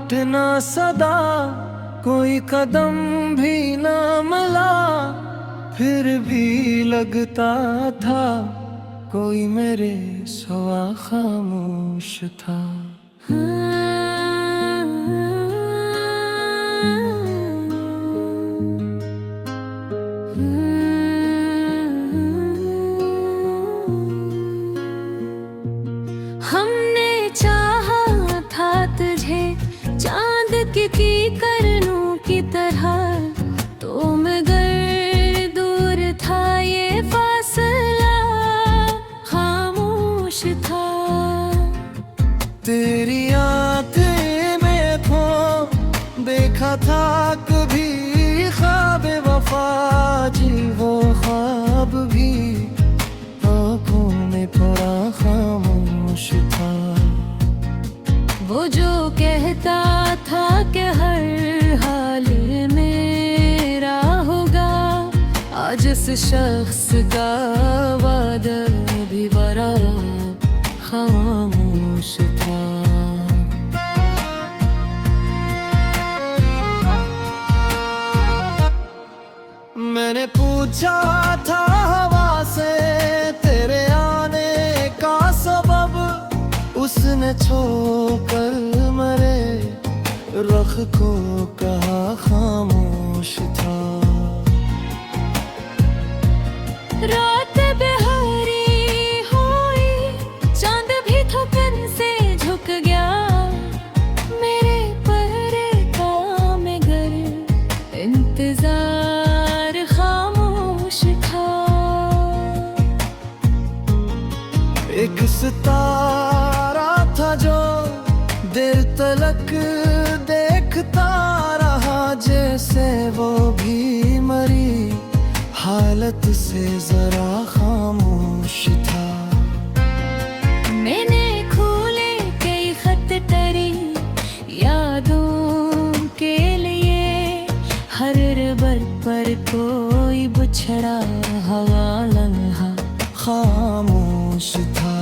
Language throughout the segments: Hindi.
उठना सदा, कोई कदम भी ना मिला, फिर भी लगता था कोई मेरे सिवा खामोश था। हमने चाहा था तुझे चांद की करनों की तरह, तो मगर दूर था ये फासला, खामोश था। तेरी आंखें में खो देखा था कभी ख्वाब वफा, जी वो ख्वाब भी आँखों में पड़ा खामोश था। वो जो कहता था कि हर हाल मेरा होगा, आज उस शख्स का वादा भी बड़ा खामोश था। मैंने पूछा था हवा से तेरे आने का सबब, उसने छोकर मरे रख को कहा खामोश था। रात बिहारी हुई, चांद भी थकन से झुक गया, मेरे पहरे का मगर इंतजार खामोश था। एक सितारा था जो देर तलक देखता रहा, जैसे वो भी मरी हालत से जरा खामोश था। मैंने खोले कई खत टरी यादों के लिए, हर रबर पर कोई बिछड़ा हवा लम्हा खामोश था।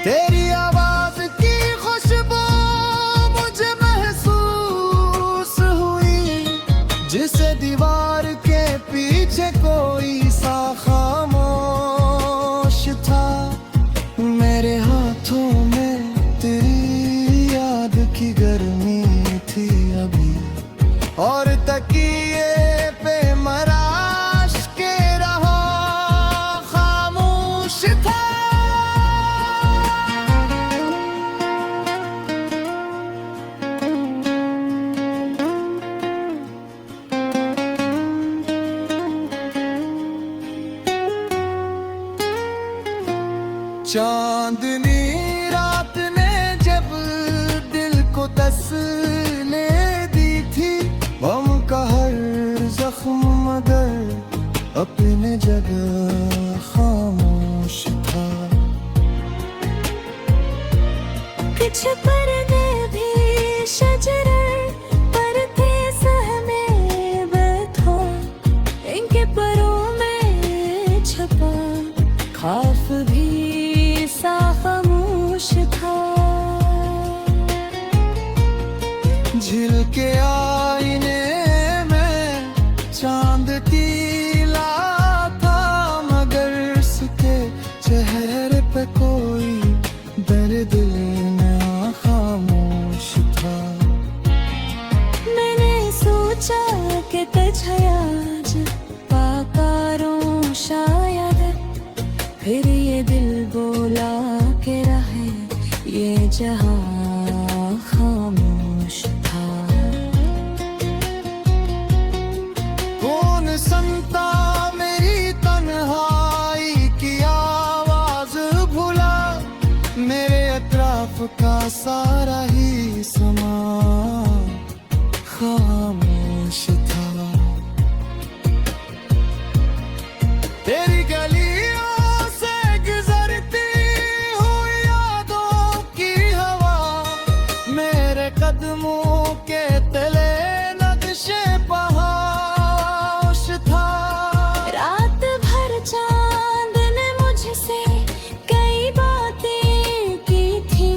तेरी आवाज की खुशबू मुझे महसूस हुई, जिसे दीवार के पीछे कोई सा खामोश था। मेरे हाथों में तेरी याद की गर्मी थी अभी, और तकिए पे मराश के रहा खामोश था। चांदनी रात ने जब दिल को तसल्ली दी थी, गम का हर जख्म मगर अपने जगह खामोश था। कुछ पर्दे भी शजर पर थे सहमे बैठा, इनके परों में छपा खाफ भी सा खामोश था। झिलके आईने में चांद टीला था, मगर उसके चेहरे पे कोई दर्द ना खामोश था। मैंने सोचा कि तुझे आज पाकारों शायद, फिर ये दिल बोला के रहे ये जहां खामोश था। कौन सुनता मेरी तन्हाई की आवाज भुला, मेरे अतराफ का सारा ही समा खामोश था। तेरी गलियों से गुजरती हुई यादों की हवा, मेरे कदमों के तले नक्शे पहाड़ था। रात भर चांद ने मुझसे कई बातें की थी,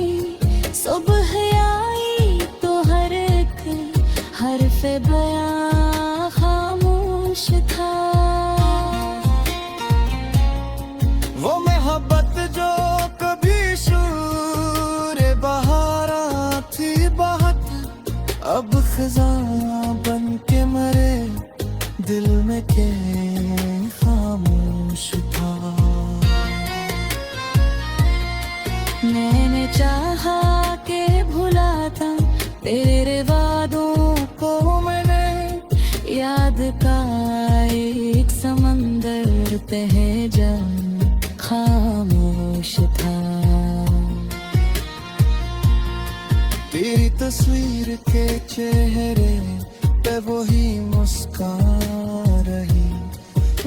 कहते हैं जान खामोश था। तेरी तस्वीर के चेहरे पे वही मुस्कान रही,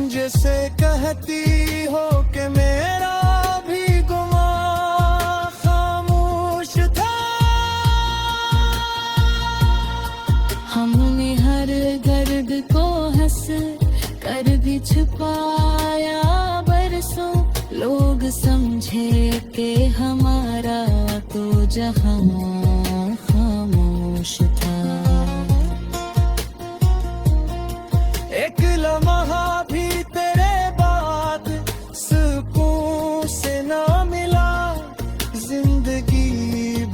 जैसे कहती हो कि मेरा भी गुमा खामोश था। हमने हर दर्द को हंस कर भी छुपाया बरसों, लोग समझे कि हमारा तो जहां खामोश था। एक लम्हा भी तेरे बाद सुकून से ना मिला, जिंदगी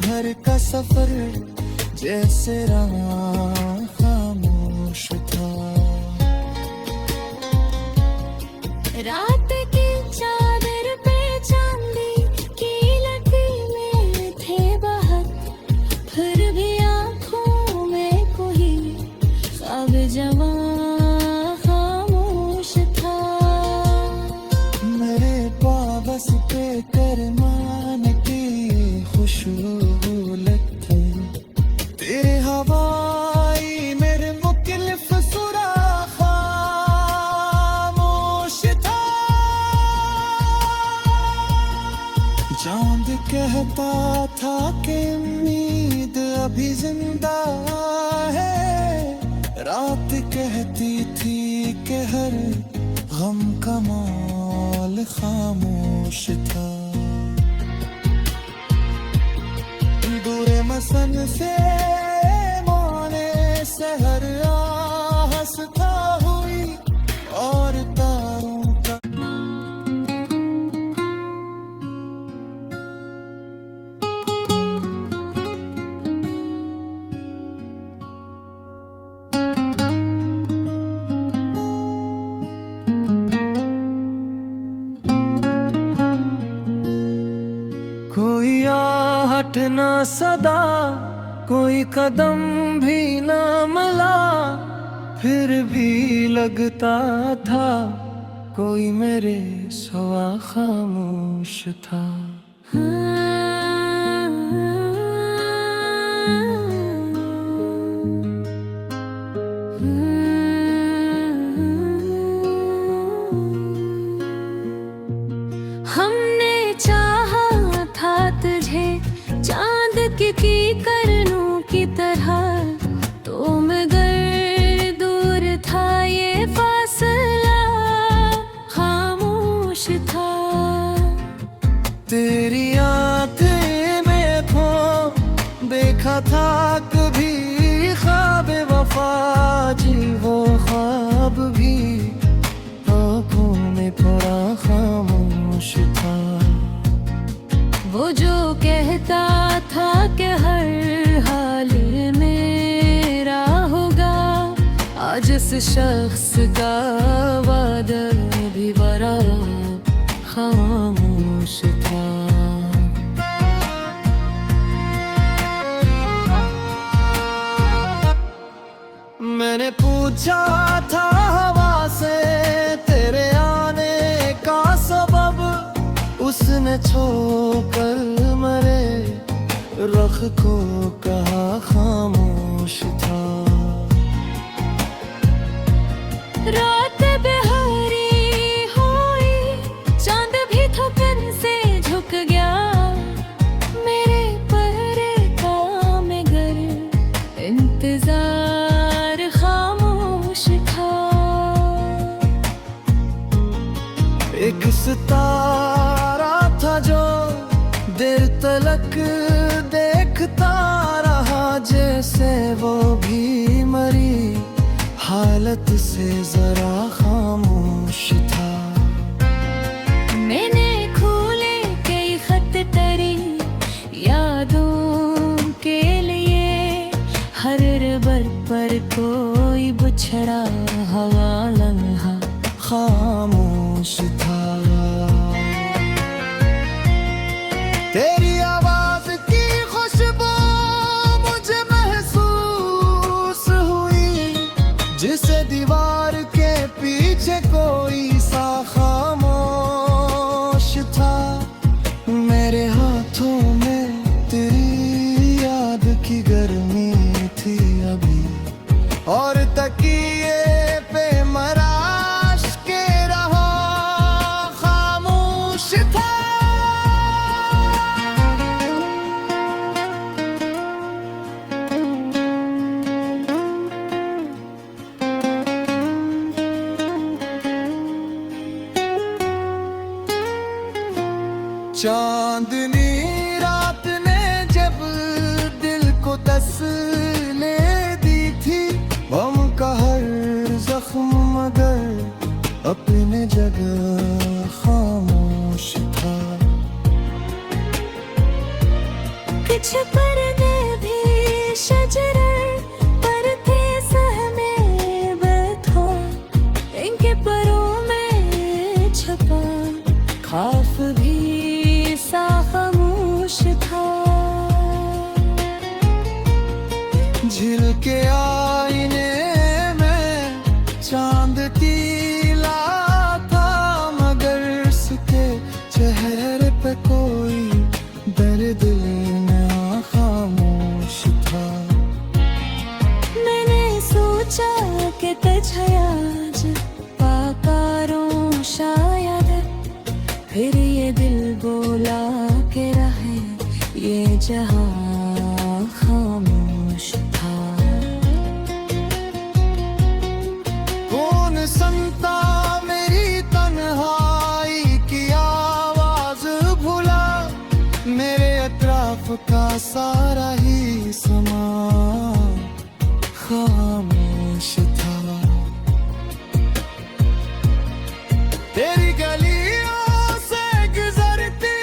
भर का सफर जैसे रहा खामोश था। रात की चादर पे चांदी की लकीरें थे बहक, फिर भी आंखों में कोई ख्वाब जवां खामोश था। मेरे पास पे करमान की खुशबू लगती, तेरे हवाई मेरे मुख्तलिफ सुरा खामोश था। चांद कहता था कि उम्मीद अभी जिंदा है, रात कहती थी कि हर गम का मौल खामोश था। दूर मसन से माने सहर हंसता हुई और तारों का कोई आहट ना सदा, कोई कदम भी ना मिला, फिर भी लगता था कोई मेरे सिवा खामोश था। हमने चाहा था तुझे चांद की करनों की तरह, तो मगर दूर था ये फासला खामोश था। तेरी आंखें में खो देखा था कभी ख्वाब वफा, जी वो ख्वाब भी आंखों में पड़ा खामोश था। वो जो कहता था कि हर हाल मेरा होगा, आज इस शख्स का वादा भी बड़ा खामोश था। मैंने पूछा था हवा से तेरे आने का सबब, उसने छोकर मरे रख को कहा खामोश था। रात बिहारी हुई, चांद भी थकन से झुक गया, मेरे पहरे का मगर इंतजार खामोश था। एक सितारा था जो देर तलक देखता रहा, जैसे वो भी मरी हालत से जरा खामोश था। मैंने खोले कई खत तरी यादों के लिए, हर रबर पर कोई बिछड़ा हवा लम्हा खामोश था। तेरी आवाज की खुशबू मुझे महसूस हुई, जिसे दीवार के पीछे कोई सा चांदनी रात ने जब दिल को तसल्ली दी थी, गम का हर जख्म मगर अपने जगह खामोश था। कुछ परने भी शजर पर थे सहमे बैठा, इनके परों में छपा खाफ भी सा खामोश था। झिलके आईने में चांद तीला था, मगर उसके चेहरे पे कोई दर्द ना खामोश था। मैंने सोचा कि तुझे आज पाकारों शायद, फिर ये दिल बोला के रहे ये जहां खामोश था। कौन सुनता मेरी तन्हाई की आवाज भुला, मेरे अतराफ का सारा ही समा खामोश था। तेरी गलियों से गुजरती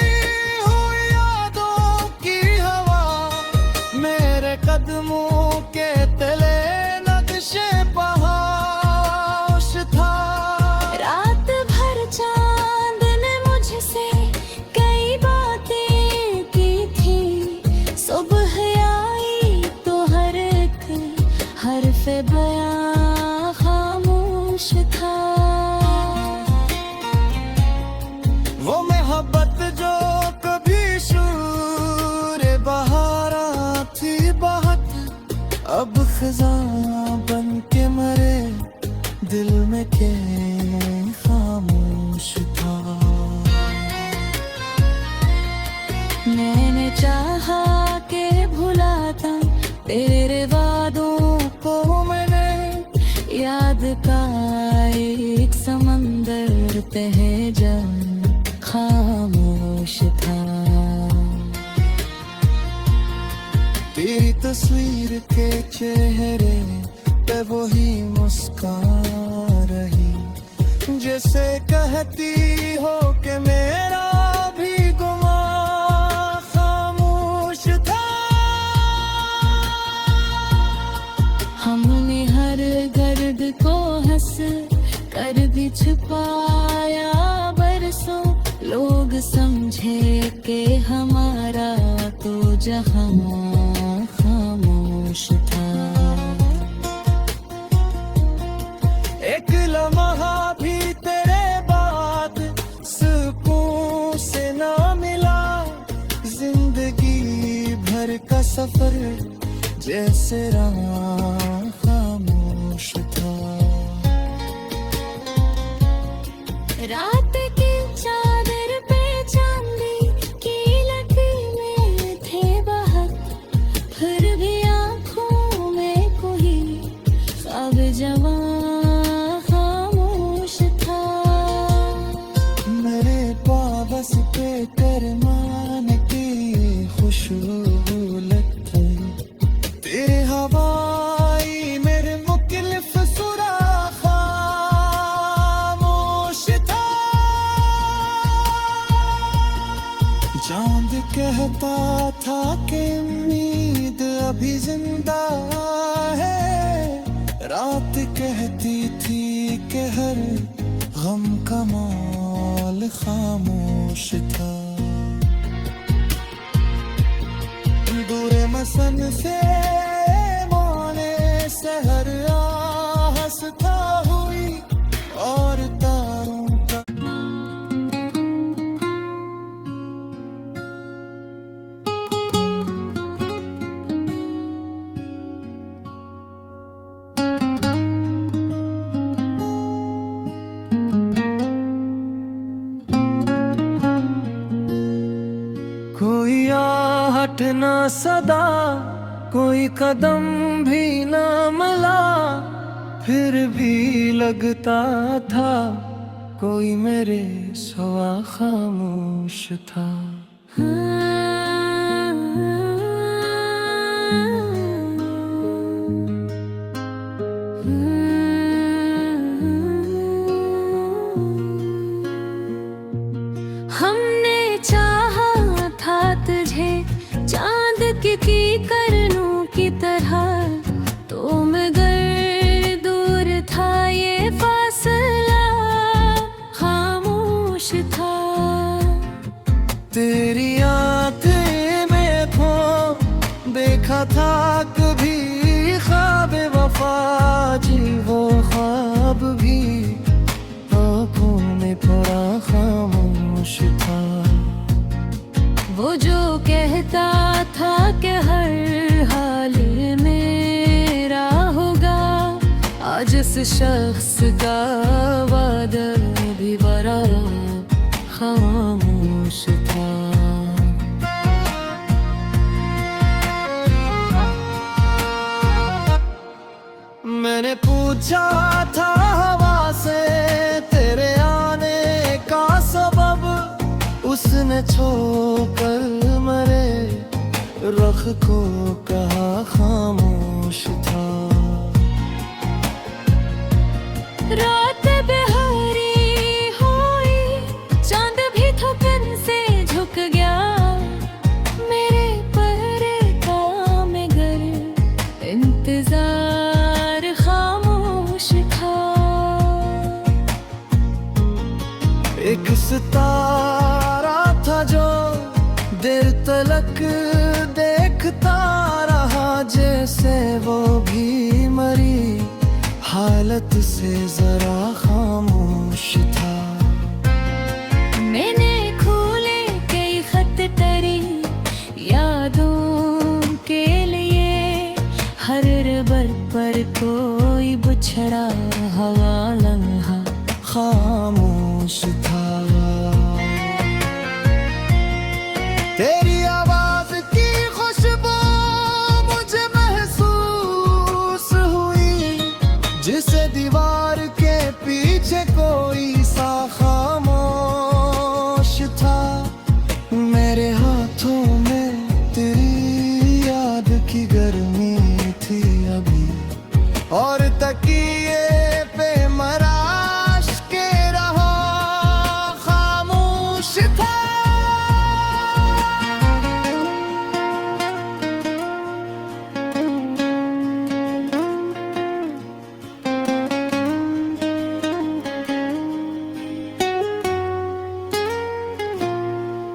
हुई यादों की हवा, मेरे कदमों के तले नक्शे पहाड़ था। रात भर चांद ने मुझसे कई बातें की थी, सुबह आई तो हर एक हर्फ बयां खामोश था। वो मोहब्बत जो कभी शूर बहारा थी बहुत, अब खजा बन के मरे दिल में के खामोश था। मैंने चाहा के भुलाता तेरे वादों को, मैंने याद का एक समंदर तहे जल खामोश था। तेरी तस्वीर के चेहरे पे वही मुस्कान रही, जैसे कहती हो कि मेरा भी गुमा खामोश था। हमने हर गर्द को हंस कर भी छुपाया बरसों, लोग समझे कि हमारा तो जहां खामोश था। एक लम्हा भी तेरे बाद सुकून से ना मिला, जिंदगी भर का सफर जैसे राह खामोश था। रात की चादर पे चांदी की लकीरें थे बहक, फिर भी आंखों में कोई ख्वाब जवां खामोश था। मेरे पास पे करमान की खुशबू लगती, तेरे हवाई मेरे मुकलिफ सुरा खामोश था। चांद कहता था कि उम्मीद अभी जिंदा है, रात कहती थी कि हर गम का मौल खामोश था। दूर मसन से माने सहर हंसता हुई और तारों का कोई आहट ना सदा, कोई कदम भी ना मिला, फिर भी लगता था कोई मेरे सिवा खामोश था। हमने चाहा था तुझे चांद की करनों की तरह, तो मगर दूर था ये फासला, खामोश था। तेरी आंखें में खो देखा था कभी ख्वाब वफा जी, वो ख्वाब भी आँखों में पड़ा खामोश था। वो जो कहता था कि हर हाल मेरा होगा, आज इस शख्स का वादा भी बड़ा खामोश था। मैंने पूछा था हवा से तेरे आने का सबब, उसने छोकर मरे रख को कहा खामोश था। रात बिहारी हुई, चांद भी थपन से झुक गया, मेरे पर काम गर इंतजार खामोश था। एक सितारा था जो देर तलक देखता रहा, जैसे वो भी मरी हालत से जरा खामोश था। मैंने खोले कई खत तरी यादों के लिए, हर रबर पर कोई बिछड़ा हवा लम्हा खामोश था। तेरी आवाज की खुशबू मुझे महसूस हुई, जिसे दीवार के पीछे कोई सा खामोश था। मेरे हाथों में तेरी याद की गर्मी थी अभी, और तकिए पे मराश के रहा खामोश था।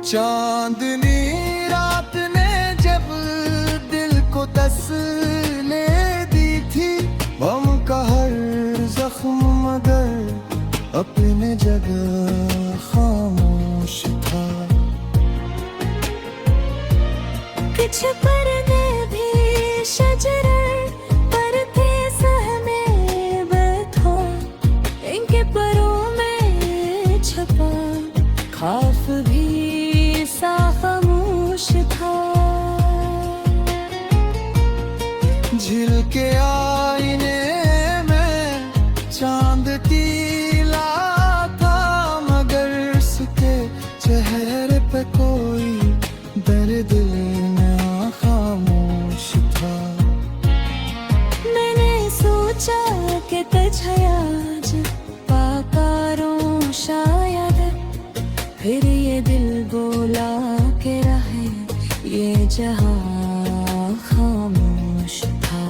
चांदनी रात ने जब दिल को तसल्ली दी थी, गम का हर जख्म मगर अपने जगह खामोश था। कुछ परने भी शजर पर थे सहमे बैठा, इनके परों में छपा खाफ भी सा खामोश था। झिलके आईने में चांद टीला था, मगर उसके चेहरे पे कोई दर्द ना खामोश था। मैंने सोचा कि तुझे आज पाकारों शायद, फिर ये दिल बोला के रहे ये जहां खामोश था।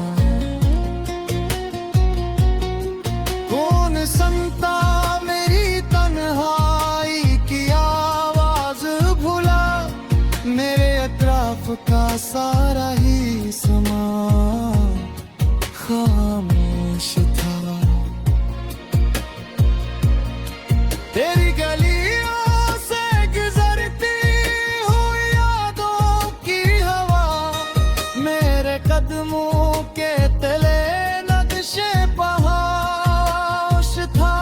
कौन सुनता मेरी तन्हाई की आवाज भुला, मेरे अतराफ का सारा ही समा खामोश था। तेरी गलियों से गुजरती हुई यादों की हवा, मेरे कदमों के तले नक्शे पहाड़ था।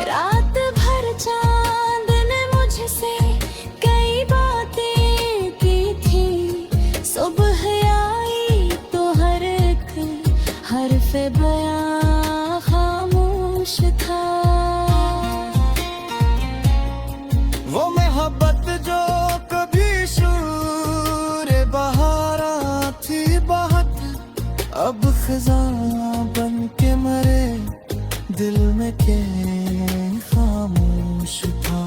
रात भर चांद ने मुझसे कई बातें की थी, सुबह आई तो हर दिल में के खामोश था।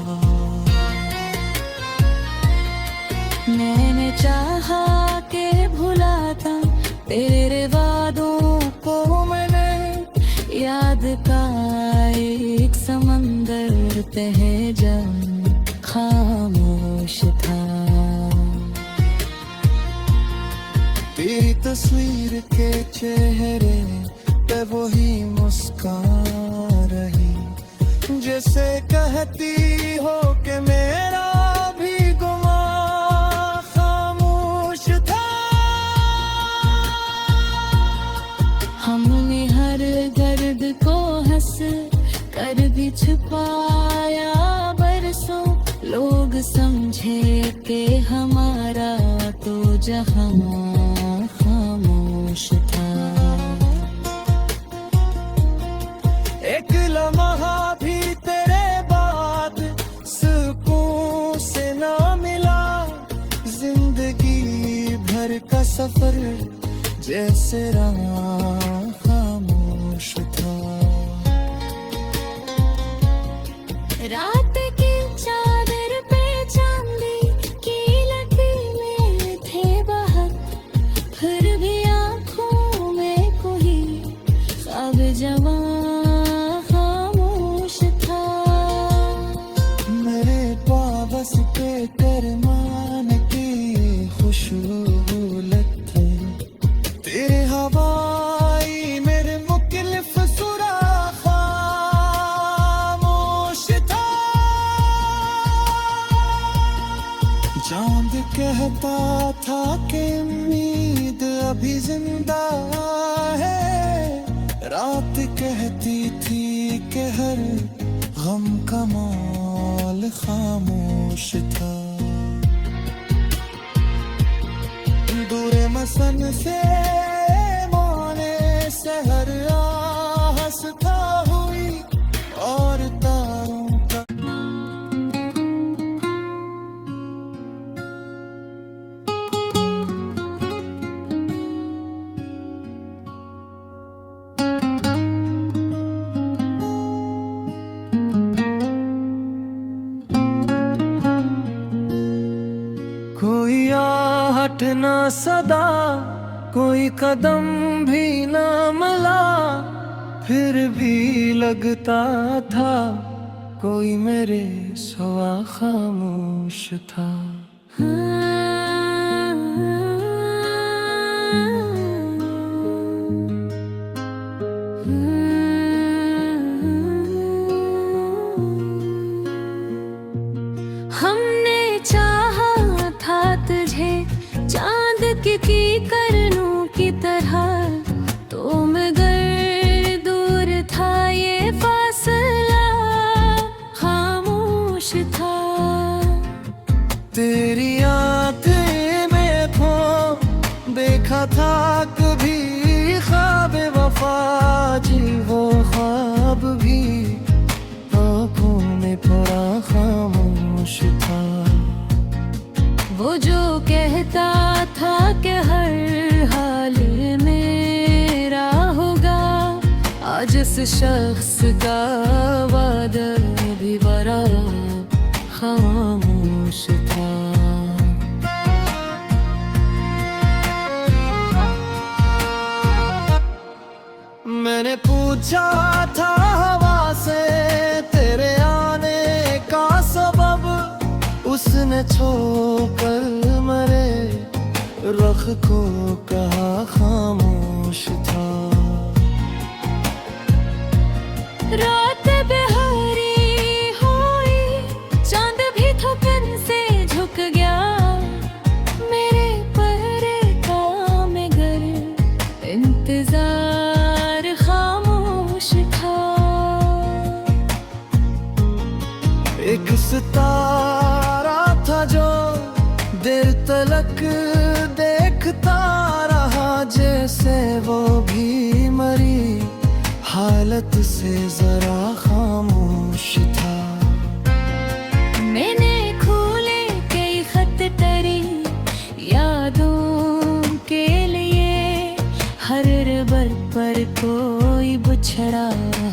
मैंने चाहा के भुलाता तेरे वादों को, मैंने याद का एक समंदर तहे जब खामोश था। तेरी तस्वीर के चेहरे पे वही मुस्कान रही, जैसे कहती हो कि मेरा भी गुमा खामोश था। हमने हर दर्द को हंस कर भी छुपाया बरसों, लोग समझे कि हमारा तो जहां खामोश था। एक लम्हा भी तेरे बाद सुकून से ना मिला, जिंदगी भर का सफर जैसे रहा खामोश था। रात की चादर पे चांदी की लकीरें थे बहक, फिर भी आंखों में कोई ख्वाब जवां खामोश था। मेरे पास पे करमान की खुशबूलत थे, तेरे हवाई मेरे मुख्तलिफ सुराख खामोश था। चांद कहता था कि उम्मीद अभी जिंदा है, रात कहती थी कि हर गम का मौल खामोश था। दूर मसन से माने सहर हंसता हुई और तारों का कोई आहट ना सदा, कोई कदम भी ना मिला, फिर भी लगता था कोई मेरे सिवा खामोश था। हमने चाहा था तुझे चांद की करनों की तरह, तो मगर दूर था ये फासला खामोश था। तेरी आंखें में खो देखा था कभी ख्वाब वफा, जी वो ख्वाब भी आँखों में पड़ा खामोश था। वो जो कहता था कि हर हाल मेरा होगा, आज इस शख्स का वादा भी बड़ा खामोश था। मैंने पूछा था हवा से तेरे आने का सबब, उसने छोकर मरे रख को कहा खामोश था। रात बहारी हुई, चांद भी थपन से झुक गया, मेरे पहरे का मगर इंतजार खामोश था। एक सितारा था जो देर तलक देखता रहा, जैसे वो भी मरी हालत से जरा खामोश था। मैंने खोले कई खत तरी यादों के लिए, हर रबर पर कोई बुझ बिछड़ा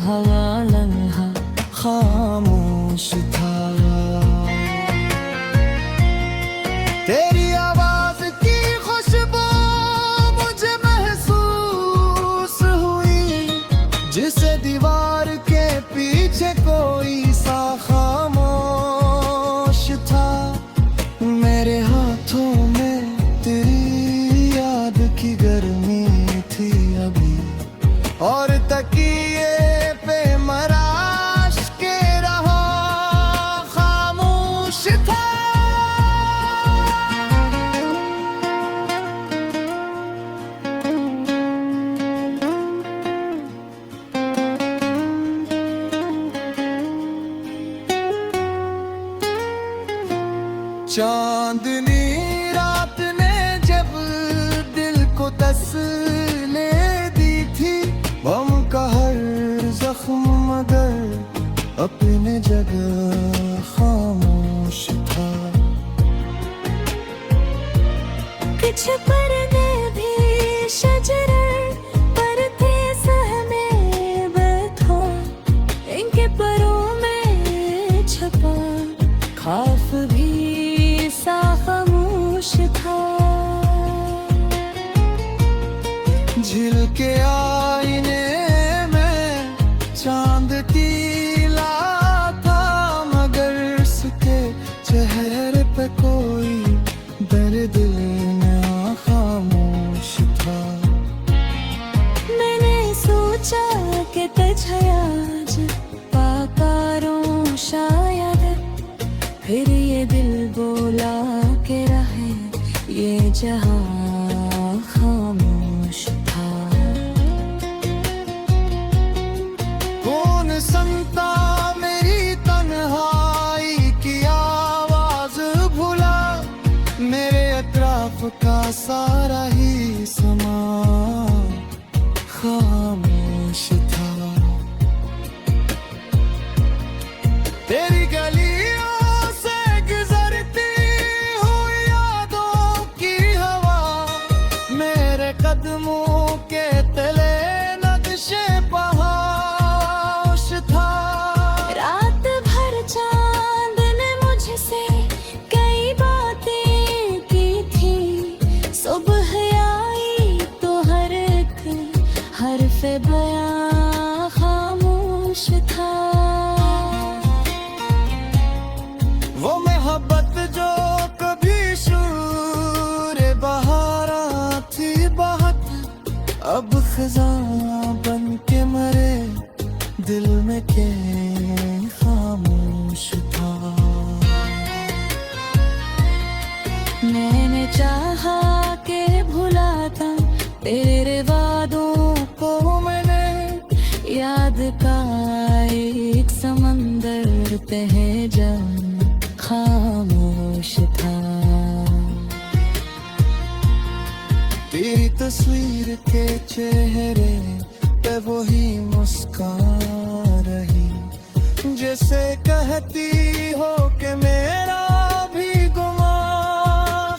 हवा लम्हा खामोश था। तेरी आवाज की खुशबू मुझे महसूस हुई, जिसे दीवार के पीछे कोई सा खामोश था। मेरे हाथों में तेरी याद की गर्मी थी अभी, और तकिए पे मराश के रहा खामोश था। चांदनी रात ने जब दिल को तसल्ली दी थी, गम का हर जख्म मगर अपने जगह खामोश था। कुछ परने भी शजर पर थे सहमे बैठा, इनके परों में छपा खाफ भी सा खामोश था। झिल के आईने में चांद टीला था, मगर उसके चेहरे पे कोई दर्द ना खामोश था। मैंने सोचा कि तुझे आज पाकारों शायद, फिर ये दिल बोला के रहे ये जहां खामोश था। कौन सुनता मेरी तन्हाई की आवाज भुला, मेरे अतराफ का सारा ही समा खामोश था। तेरी गलियों से गुजरती हुई यादों की हवा, मेरे कदमों के तले नक्शे पहाड़ था। रात भर चांद ने मुझसे कई बातें की थी, सुबह आई तो हर एक हर्फ बयां खामोश था। वो मोहब्बत जो कभी शूर बहारा थी बहुत, अब खजाना बन के मरे दिल में के खामोश था। मैंने चाहा के भुलाता तेरे वादों को, मैंने याद का एक समंदर तह जान खामोश था। तेरी तस्वीर के चेहरे पे वही मुस्कान रही, जैसे कहती हो कि मेरा भी गुमा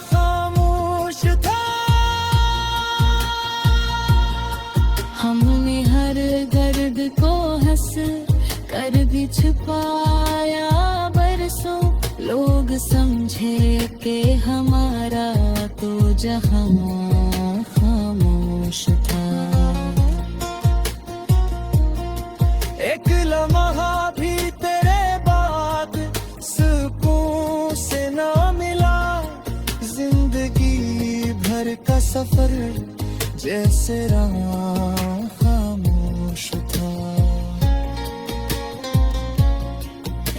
खामोश था। हमने हर दर्द को हंस कर भी छुपाया बरसों, लोग समझे कि हमारा तो जहां खामोश था। एक लम्हा भी तेरे बाद सुकून से ना मिला, जिंदगी भर का सफर जैसे रहा खामोश था।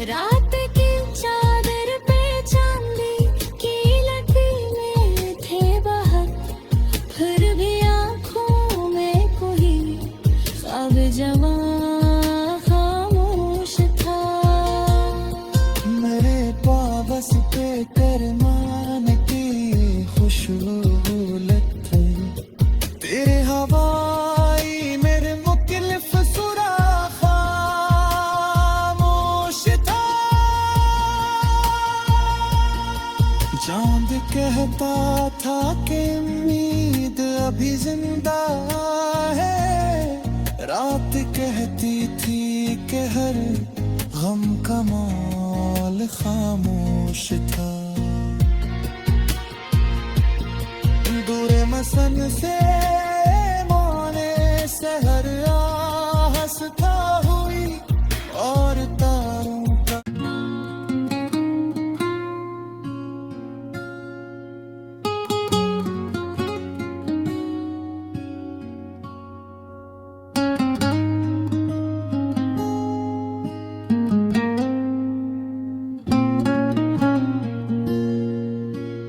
रात की चादर पे चांदी की लकीरें थे बाहर, फिर भी आंखों में कोई ख्वाब जवां खामोश था। मेरे पास पे करमान की खुशबू लगती, तेरे हवाई मेरे मुख्तलिफ सुरा खामोश था। चांद कहता था कि उम्मीद अभी जिंदा है, रात कहती थी कि हर गम का मौल खामोश था। दूरे मसन से माने सहर हंसता हुई और तारों का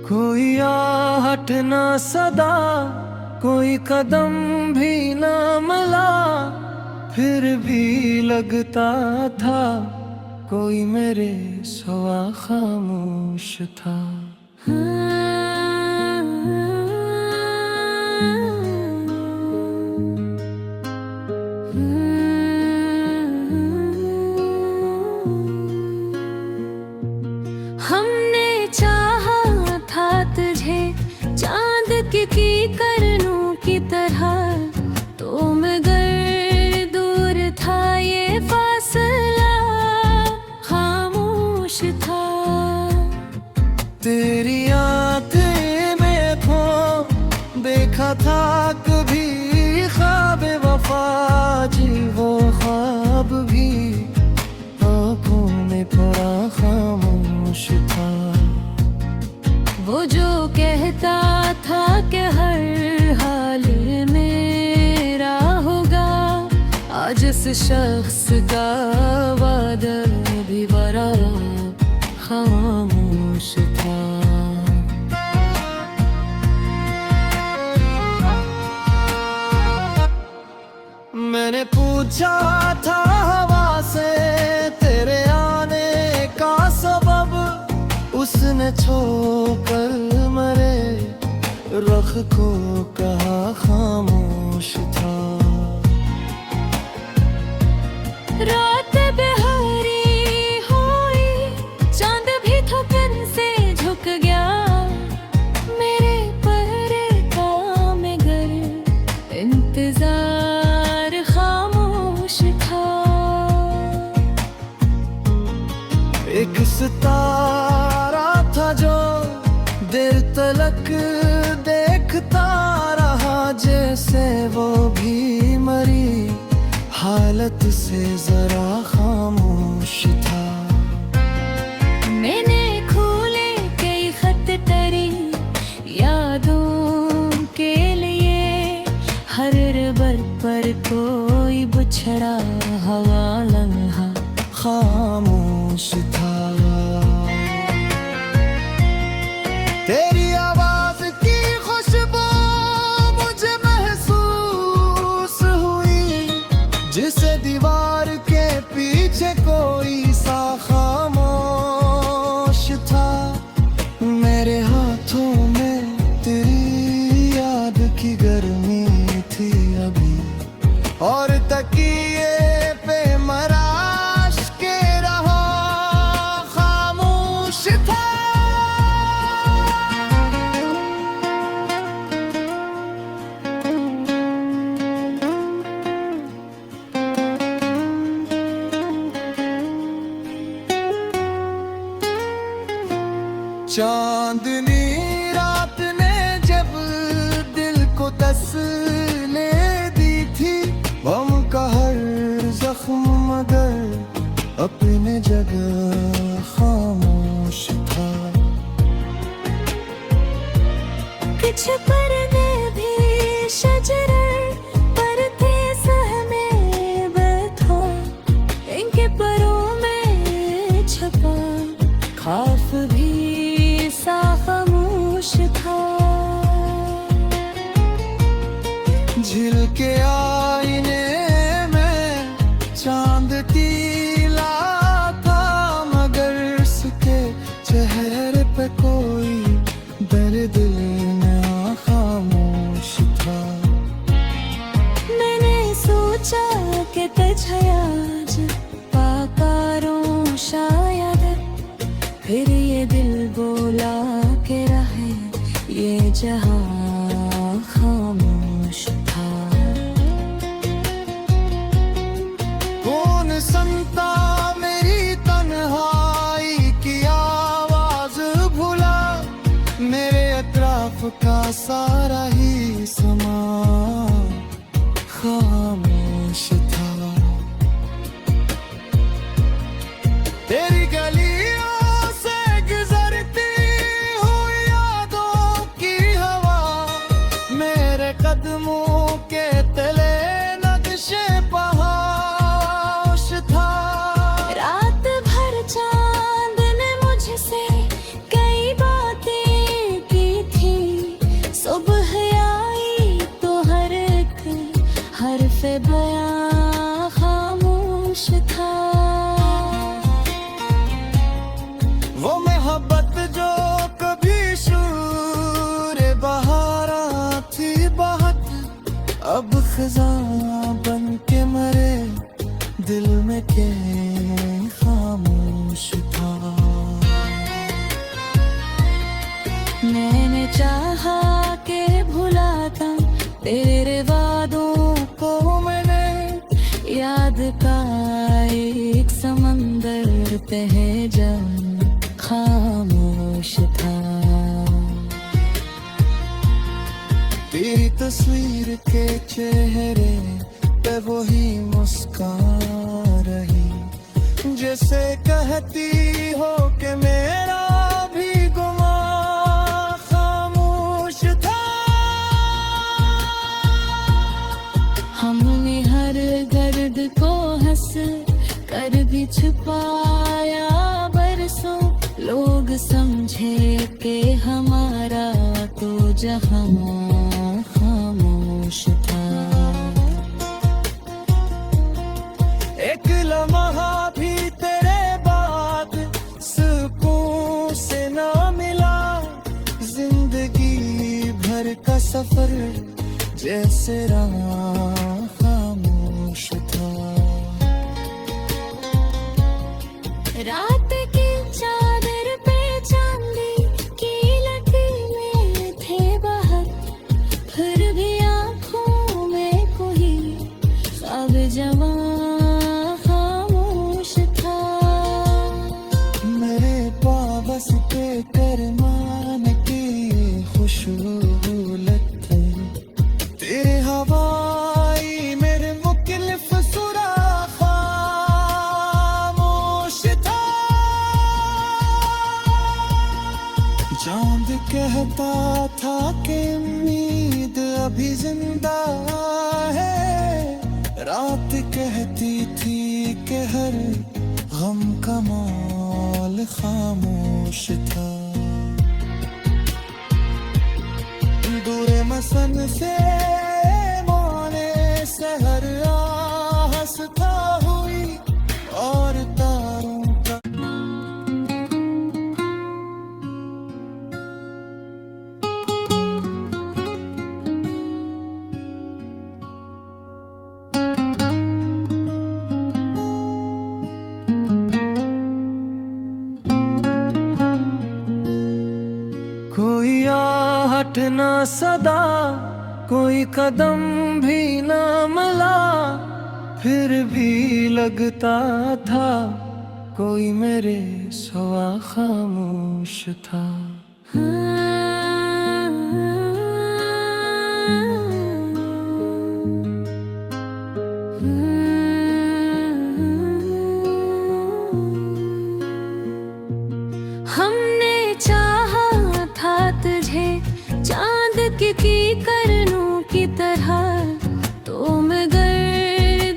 कोई आहट ना सदा, कोई कदम भी ना मिला, फिर भी लगता था कोई मेरे सिवा खामोश था। हमने चाहा था तुझे चांद की करनों की तरह, तो मगर दूर था ये फासला, खामोश था। तेरी आँखें में खो देखा था कभी ख्वाब वफा, जी वो ख्वाब भी आँखों में पड़ा खामोश था। वो जो कहता था कि हर हाल मेरा होगा, आज इस शख्स का वादा भी बड़ा खामोश था। मैंने पूछा था हवा से तेरे आने का सबब, उसने छोकर मरे रख को कहा खामोश था। रात बिहारी हुई, चांद भी थपन से झुक गया, मेरे पहरे का मगर इंतजार खामोश था। एक सितारा था जो देर तलक देखता रहा, जैसे वो भी मरी हालत से जरा खामोश था। मैंने खोले कई खत तरी यादों के लिए, हर रबर पर कोई बिछड़ा हवा लम्हा खामोश था। तेरी आवाज की खुशबू मुझे महसूस हुई, जिसे दीवार के पीछे कोई सा खामोश था। मेरे हाथों में तेरी याद की गर्मी थी अभी, और तकिए पे मराश के रहो खामोश था। चांदनी रात ने जब दिल को तसल्ली दी थी, गम का हर जख्म मगर अपने जगह खामोश था। कुछ परने भी शजर पर थे सहमे बैठा, इनके परों में छपा खाफ भी सा खामोश था। झिलके आईने में चांद टीला था, मगर उसके चेहरे पे कोई दर्द ना खामोश था। मैंने सोचा कि तुझे आज पाकारों शायद, फिर ये दिल बोला के रहे ये जहां खामोश था। का सारा ही समा खामोश था। तेरी गलियों से गुजरती हुई यादों की हवा मेरे कदमों के तले नक्शे पहाड़ था। रात भर चांद ने मुझसे कई बातें की थी। सुबह आई तो हर एक हर्फ बयां खामोश था। वो मोहब्बत जो कभी शूर बहारा थी बहुत, अब खजा बन के मरे दिल में के खामोश था। मैंने चाहा के भुलाता तेरे वादों को, मैंने याद का एक समंदर तहे जान खामोश था। तेरी तस्वीर के चेहरे पे वही मुस्कान रही, जैसे कहती हो कि मेरा भी गुमा खामोश था। हमने हर दर्द को हंस कर भी छुपाया बरसों, लोग समझे कि हमारा तो जहां खामोश था। एक लम्हा भी तेरे बाद सुकून से ना मिला, जिंदगी भर का सफर जैसे रहा खामोश था। रात की चादर पे चांदी की लकीरें थे बहुत, फिर भी आंखों में कोई ख्वाब जवां खामोश था। मेरे पास पे करमान की खुशबूलत थे, तेरे हवाई मेरे मुख्तलिफ सुरा खामोश था। चांद कहता था कि उम्मीद अभी जिंदा है, रात कहती थी कि हर गम का मौल खामोश था। दूर मसन से माने सहर हंसता हुई और तारों का कोई आहट ना सदा, कोई कदम भी ना मिला, फिर भी लगता था कोई मेरे सिवा खामोश था। हमने चाहा था तुझे चांद की करनों की तरह, तो मगर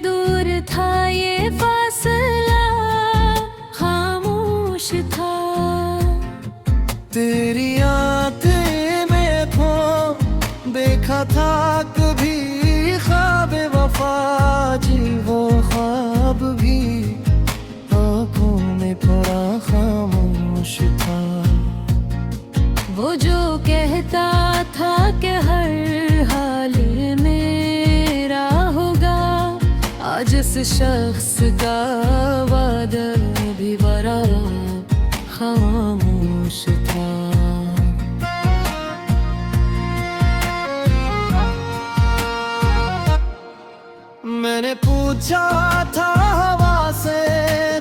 दूर था ये फासला खामोश था। तेरी आंखें में खो देखा था कभी ख्वाब वफा जी, वो ख्वाब भी आंखों में पड़ा खामोश था। वो जो कहता था कि हर हाल मेरा होगा, आज इस शख्स का वादा भी बड़ा खामोश था। मैंने पूछा था हवा से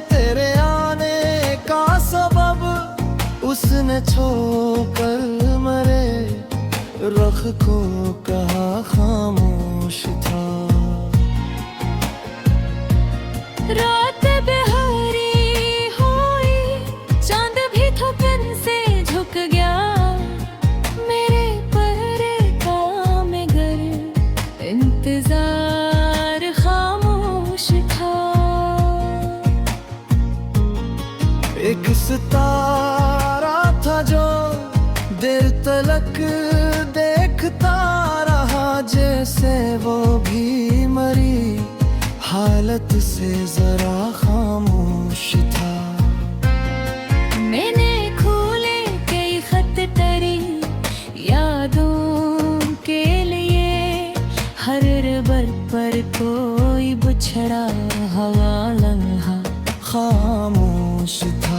तेरे आने का सबब, उसने छोड़ कर मरे रख को कहा खामोश था। रात बिहारी हुई, चांद भी थपन से झुक गया। मेरे पहरे का मगर इंतजार खामोश था। एक सितारा था जो देर तलक देखता रहा, जैसे वो भी मरी हालत से जरा खामोश था। मैंने खोले कई खत तरी यादों के लिए, हर रबर पर कोई बिछड़ा हवा लम्हा खामोश था।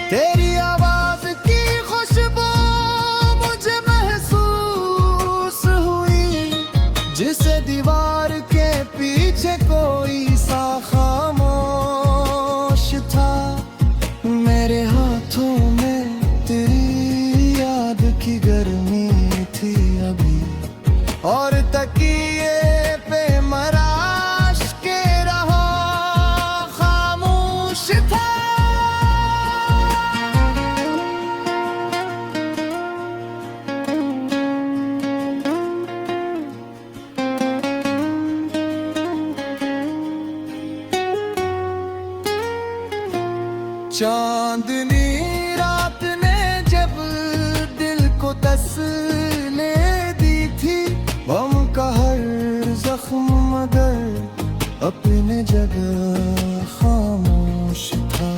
तेरी आवाज की खुशबू मुझे महसूस हुई, जिसे दीवार के पीछे कोई सा खामोश था। मेरे हाथों में तेरी याद की गर्मी थी अभी, और तकिए पे मराश के रहा खामोश था। चांदनी रात ने जब दिल को तसल्ली दी थी, गम का हर जख्म मगर अपने जगह खामोश था।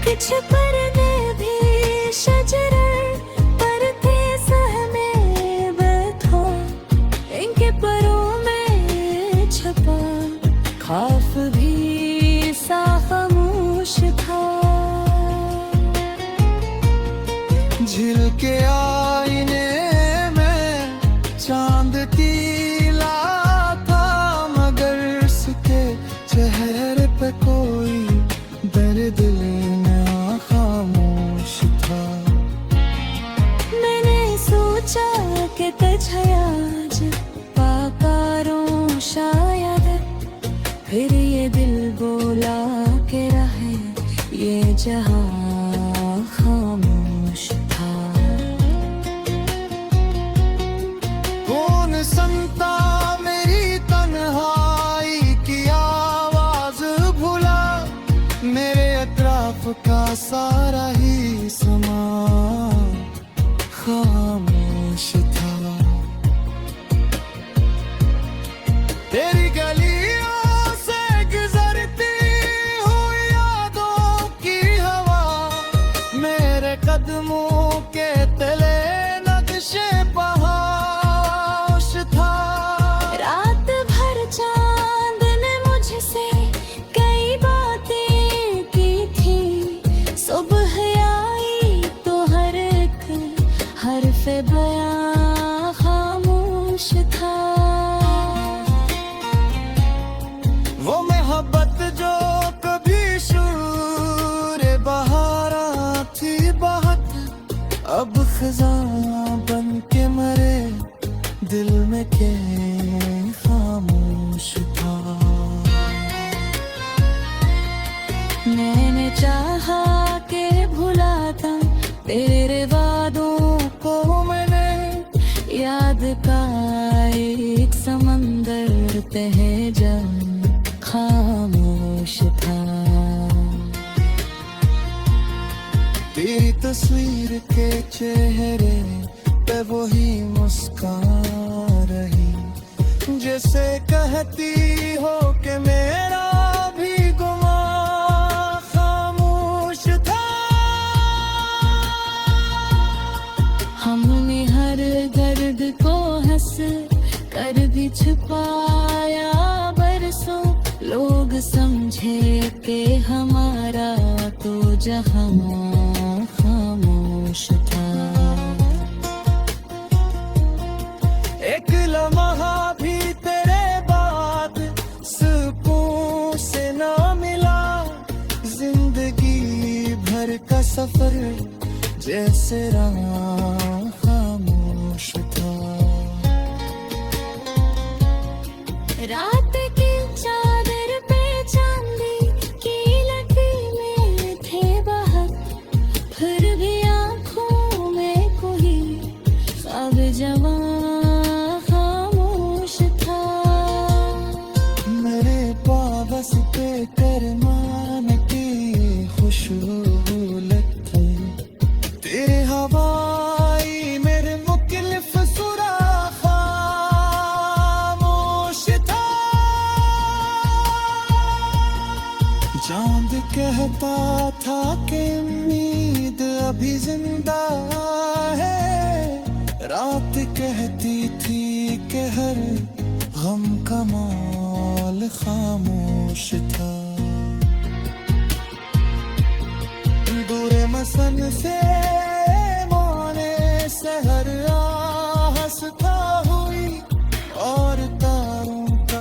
कुछ परने भी शजर पर थे सहमे बैठा, इनके परों में छपा खाफ भी सा खामोश था। झिलके आईने में चांद टीला था, मगर उसके चेहरे पे कोई दर्द लेना खामोश था। मैंने सोचा कि तझयाज पाकारों शायद, फिर ये दिल बोला के रहे ये जहां खामोश था। कौन सुनता मेरी तन्हाई की आवाज भुला, मेरे अतराफ का सारा ही समा खामोश था। तेरी गलियों से गुजरती हुई यादों की हवा, मेरे कदमों के तले नक्शे पहाड़ था। रात भर चांद ने मुझसे कई बातें की थी, सुबह आई तो हर एक हरफ बयां खामोश था। वो मोहब्बत जो कभी शूर बहारा थी बहुत, अब खजां बन के मरे दिल में के खामोश था। मैंने चाहा के भुलाता तेरे वादों को, मैंने याद का एक समंदर तहे जम खामोश था। तेरी तस्वीर के चेहरे पे वही मुस्कान रही, जैसे कहती हो कि मेरा भी गुमा खामोश था। हमने हर दर्द को हंस कर भी छुपाया बरसों, लोग समझे कि हमारा तो जहां खामोश था। एक लम्हा भी तेरे बाद सुकून से ना मिला, जिंदगी भर सफर जैसे राह खामोश था। रात की चादर पे चांदी की लकीरें थे बहक, फिर भी आंखों में कोई ख्वाब जवां खामोश था। मेरे पास पे करमान की खुशबूलत थी, तेरे हवाई मेरे मुख्तलिफ सुराख खामोश था। चांद कहता था कि उम्मीद अभी जिंदा है, रात कहती थी कि हर गम का मौल खामोश था। दूर मसन से मौने सहर हंसता हुई और तारों का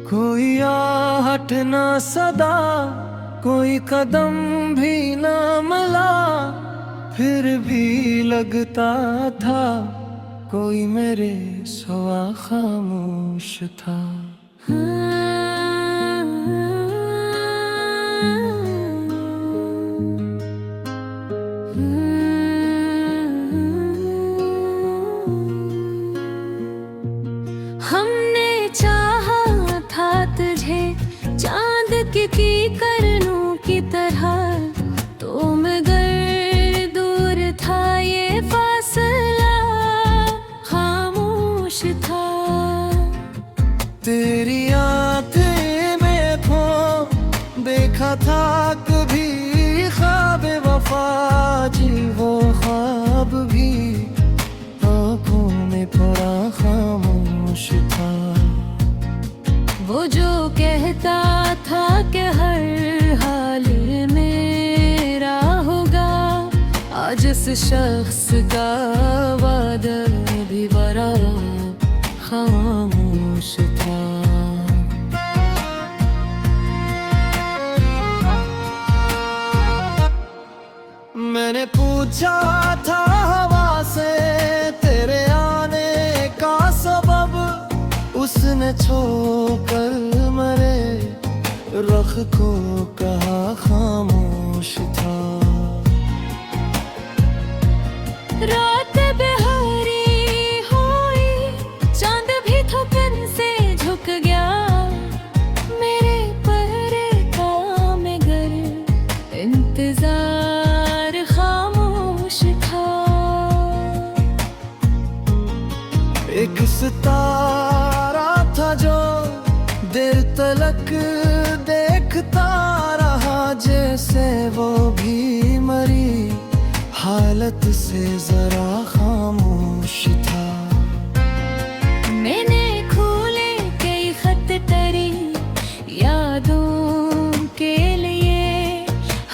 कोई आहट ना सदा, कोई कदम भी ना मिला, फिर भी लगता था कोई मेरे सिवा खामोश था। हमने चाहा था तुझे चांद की करनों की तरह, तो मगर दूर था ये फासला खामोश था। तेरी आंखें में खो देखा था कभी ख्वाब वफा जी, वो ख्वाब भी आंखों में पड़ा खामोश था। वो जो कहता था कि हर हाल मेरा होगा, आज इस शख्स का वादा भी बड़ा खामोश था। मैंने पूछा था हवा से तेरे आने का सबब, उसने छोकर मरे रख को कहा खामोश था। रात बिहारी हुई, चांद भी थकन से झुक गया, मेरे पहरे का मगर इंतजार खामोश था। एक सितारा था जो देर तलक देखता रहा, जैसे वो भी मरी हालत से जरा खामोश था। मैंने खोले कई खत तरी यादों के लिए,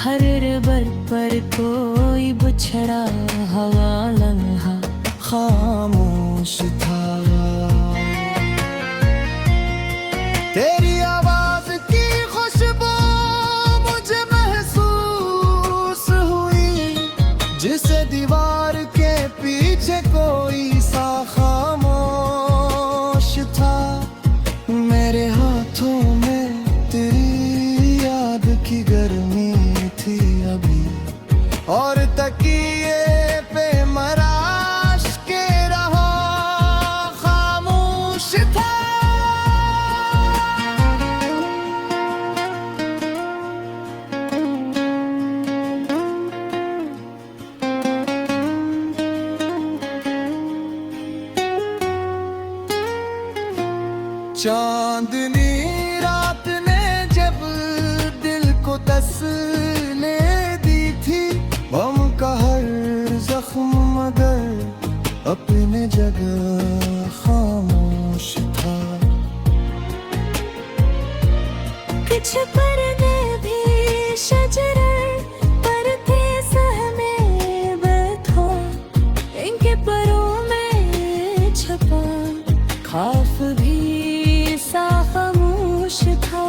हर रबर पर कोई बिछड़ा हवा लम्हा खामोश था। तेरी आवाज की खुशबू मुझे महसूस हुई, जिसे दीवार के पीछे कोई सा खामोश था। मेरे हाथों में तेरी याद की गर्मी थी अभी, और तकिए पे मराश के रहो खामोश था। चांदनी रात ने जब दिल को तसल्ली दी थी, गम का हर जख्म मगर अपने जगह खामोश था। कुछ पर्दे शजर पर थे सहमे बैठो, इनके परों में छपा खाफ भी सा खामोश था।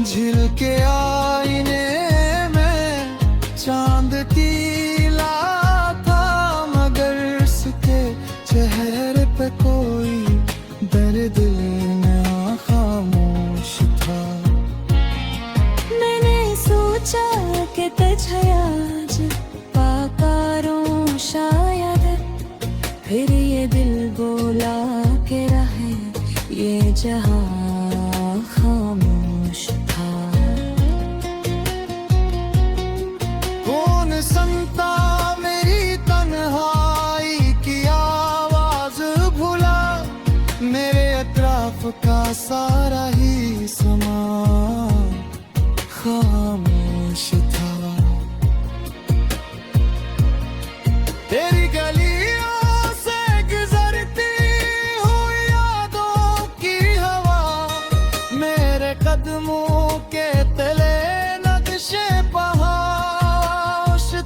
झिलके आईने में चांद कीला था, मगर उसके चेहरे पे कोई दर्द ना खामोश था। मैंने सोचा कि तझयाज पाकारों शायद, फिर ये दिल बोला के रहे ये जहां खामोश था। कौन सुनता मेरी तन्हाई की आवाज भुला, मेरे अतराफ का सारा ही समा खामोश था। तेरी गलियों से गुजरती हुई यादों की हवा, मेरे कदमों के तले नक्शे पहाड़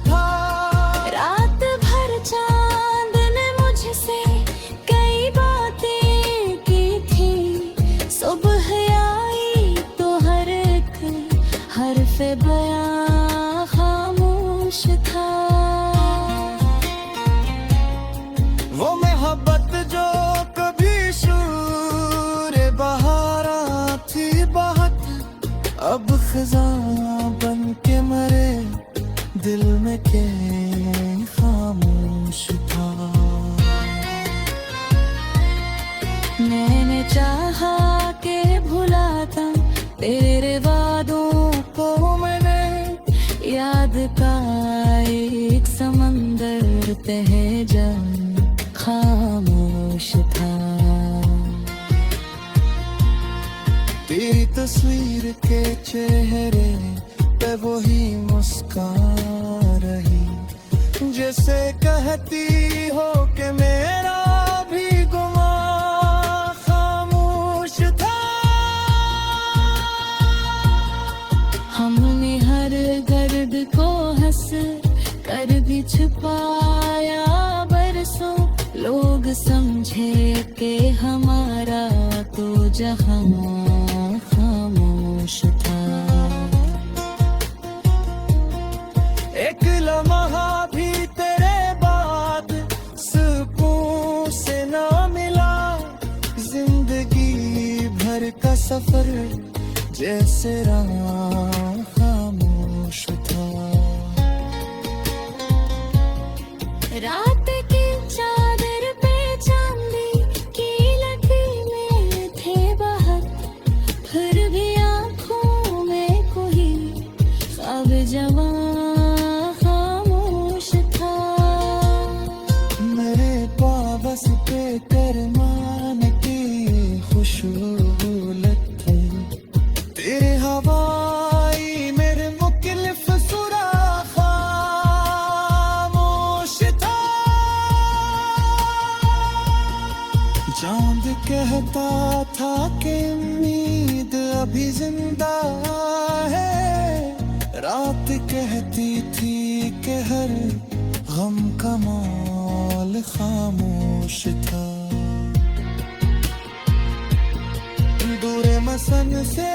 था। रात भर चांद ने मुझसे कई बातें की थी, सुबह आई तो हर एक हर्फ बयां खामोश था। वो मोहब्बत जो कभी शूर बहारा थी बहुत, अब खजां बन के मरे दिल में के खामोश था। मैंने चाहा के भुलाता तेरे वादों को, मैंने याद का एक समंदर तह जल खामोश था। तेरी तस्वीर के चेहरे पे वही मुस्कान रही, जैसे कहती हो कि मेरा भी गुमा खामोश था। हमने हर गर्द को हंस कर भी छुपाया बरसों, लोग समझे कि हमारा तो जहां खामोश था। एक लम्हा भी तेरे बाद सुकून से ना मिला, जिंदगी भर का सफर जैसे राह खामोश था। रात की चादर पे चांदी की लकीरें थे बहुत, फिर भी आंखों में कोई ख्वाब जवां खामोश था। मेरे पास पे करमान की खुशबूलत थी, तेरे हवाई मेरे मुकलिफ सुराख खामोश था। चांद कहता था कि उम्मीद अभी जिंदा है, रात कहती थी कि हर गम का मौल खामोश था। दूर मसन से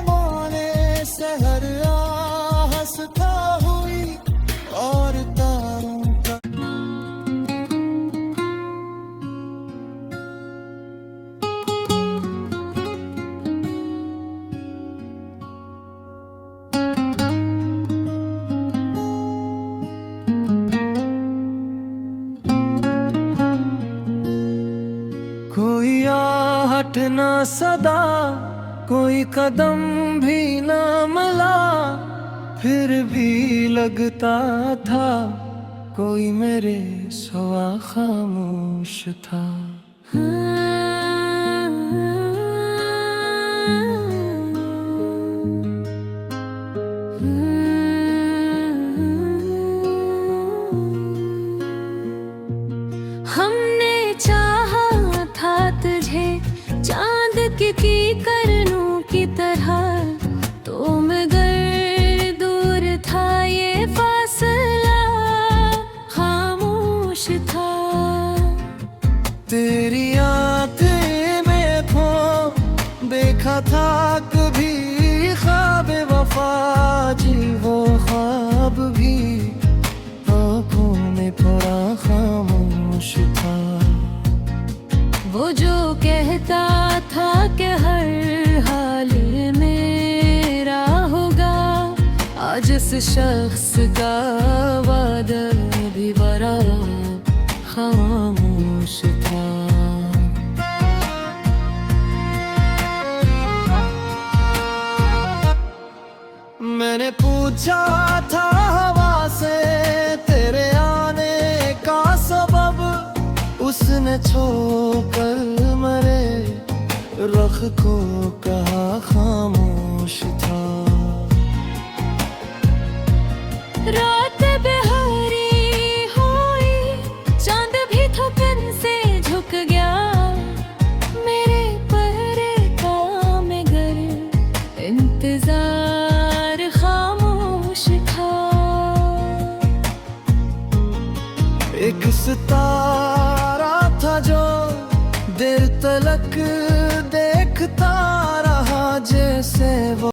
माने सहर हंसता हुई और तारों का कोई आहट ना सदा, कोई कदम भी ना मिला, फिर भी लगता था कोई मेरे सिवा खामोश था। हमने चाहा था तुझे चांद की किरणों की तरह, दफा जी वो ख्वाब भी आंखों में पड़ा खामोश था। वो जो कहता था कि हर हाल मेरा होगा, आज इस शख्स का वादा भी बड़ा खामोश था। मैंने पूछा था हवा से तेरे आने का सबब, उसने छोकर मरे रख को कहा खामोश था। रात बिहारी हुई, चांद भी थपन से झुक गया, मेरे पहरे का मगर इंतजार खामोश था। एक सितारा था जो देर तलक देखता रहा, जैसे वो